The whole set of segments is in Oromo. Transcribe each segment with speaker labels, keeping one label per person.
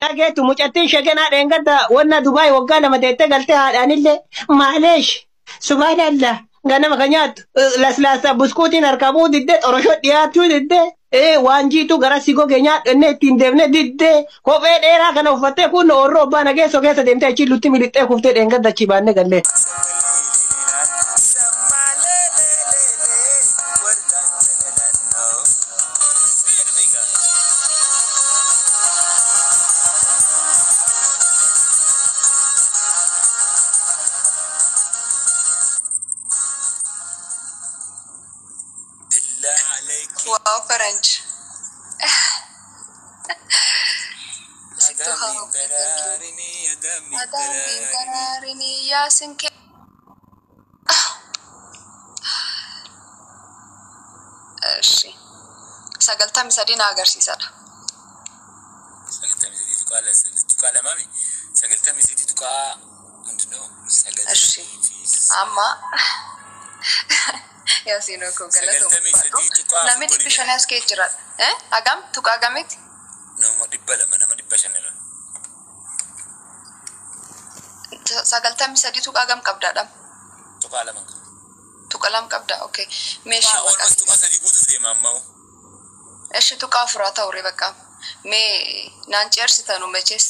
Speaker 1: Dhageetu mucattiin shaganaa dheengadda wanna Dubaay waggaa lama teettee galtee haadhaanillee maaleesh subhaanallah ganama ka nyaattu laslaasa buskuutiin harkabuu diddee xoroshoo dhiyaachuu diddee waan jiitu gara si gogee nyaadhannee ittiin deemne diddee kophee dheeraa kana uffattee kun orroo abbaa nageessoo keessa deemtee achi lutti milixxee kuftee dheengadda achi baannee gallee.
Speaker 2: Wow, French. Adamin yasin ke. Eshi. Sagaltam sadina agarsiisadha.
Speaker 3: Sagaltam sadii tuqaa mami. Sagaltam sadii tuqaa hundinoo sagaltam.
Speaker 2: Eshi. Amma. Yasin ko galatu. Namni dibishana askee jira. Agam tuqaa agamiti?
Speaker 3: Nama dibba shanira.
Speaker 2: Sagaltam sadii tuqaa agam qabdaadha?
Speaker 3: Tuqaa lama.
Speaker 2: Tuqaa lama qabda. Okay. Meeshaa
Speaker 3: maqaa. Tuqaa sadii guutuu deema ammoo.
Speaker 2: Eshi tuqaa afuraa ta'uu bakka. Mee naan ceersitanu meches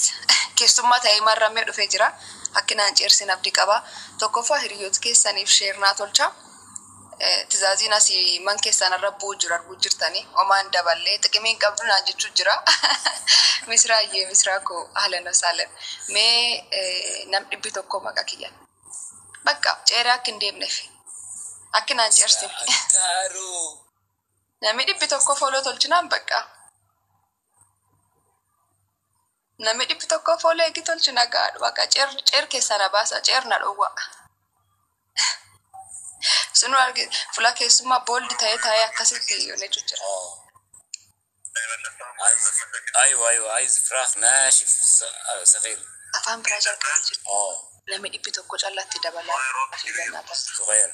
Speaker 2: keessummaa ta'ee marramee dhufee jira. Akki naan ceersin abdii qaba. Tokkoffaa hiriyoota keessaniif sheernaa tolcha. Tizaazin asii man keessan irra bu'u jirtani omaan daballee xiqimiin qabdu naan jechuu jira. Misraa koo ahlan wasahlan. Mee nam dhibbi tokko maqaa kiyyan. Bakka ceeraa akka hin deemneef. Akki naan ceersin. Namni dhibbi tokko fooloo tolchinaan bakka. Namni dhibbi tokko fooloo eegi tolchina gaadhu bakka ceer keessan baasa ceer na dhowwa. Sunu argi fula keessummaa booldi ta'ee akkasitti yoone jira.
Speaker 3: Aywa firaaf naashif safiir.
Speaker 2: Afaan biraa jalqabee jira. Namni dhibbi tokko callaatti dabalaa fi gannaata.
Speaker 3: Suqeer.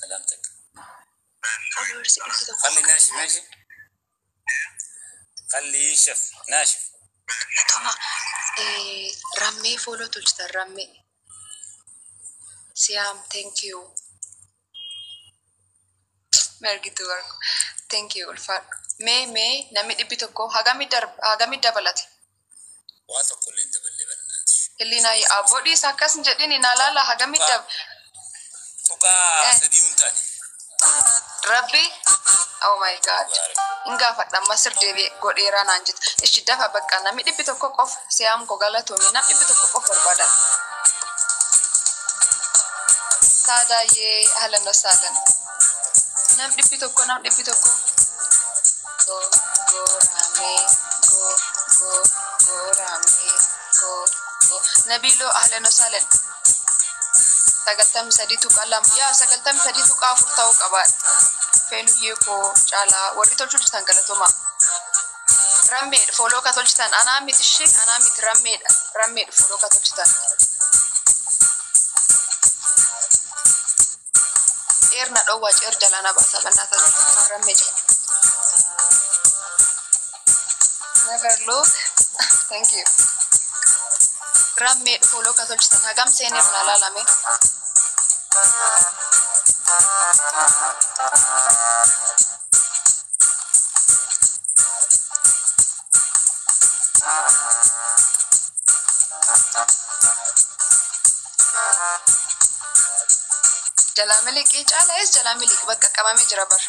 Speaker 3: Salaam takka.
Speaker 2: Followers dhibbi tokko.
Speaker 3: Qalli naashif mاشي. Qalli yishaf naashif.
Speaker 2: Toma rammee fooloo tolchitan rammee. Siam, thank you. Mergitu work. Thank you, Ulfar. Me, nami dhibbi tokko hagami dabalate.
Speaker 3: Waa tokko illee dabalee bannaati.
Speaker 2: Illina abboodhiis akkas hin jedhin inaalala hagami
Speaker 3: tuqaa sadii huntaane.
Speaker 2: Rabbi, oh my God. Inga fadha masir deebi'ee godheeraa naan jettu. Ishi dafa bakka nami dhibbi tokko qof siam ko galatoomii nam dhibbi tokko qof barbaadan. Sada ye ahlan wasahlan. Nam dhibbi tokko. Go rame go. Nabilo ahlan wasahlan. Sagaltam sadii tuqaa lama. Yaa sagaltam sadii tuqaa afur ta'uu qaba. Feenuyyee koo caalaa warri tolchuu jirtan galatooma. Rammeedha fooloo ka tolchitan anaa miti ishee anaa miti rammeedha fooloo ka tolchitan. Ceerna dhowwaa ceer jalana baasa bannaata rammee jira. Never look. Thank you. Rammee fooloo ka tolchitan hagam seeneef na laalame. Jalamilik caalaes jalamilik bakka qabamee jira bar.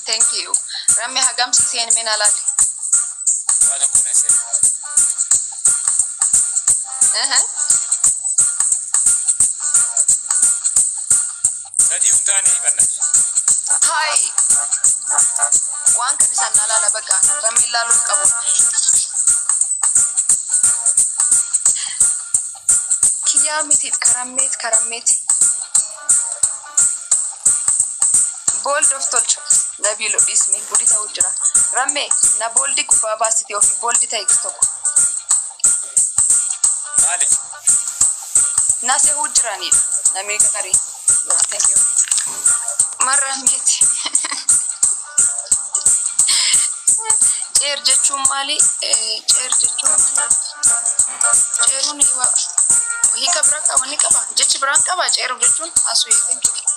Speaker 2: Thank you. Ramme hagam seen men alali.
Speaker 3: Wala ko na sir. Sadii huntaane bannaati.
Speaker 2: Hi. Waan kan isaan nalala bakka ramme laaluu qabu. Kiyamiti karammeti. Bold of tolcha. Nabilo ismi budita ujra. Ramme na boldi kufa basiti of boldi ta ikstoko.
Speaker 3: Maalif?
Speaker 2: Nase ujrani. Namika kari. Thank you. Marrameti. ceer jechuun maali? Ceer jechuun ceeruun hiika biraa qaba ni qaba. Jechi biraan qaba ceeru jechuun asuu hiikan jiru.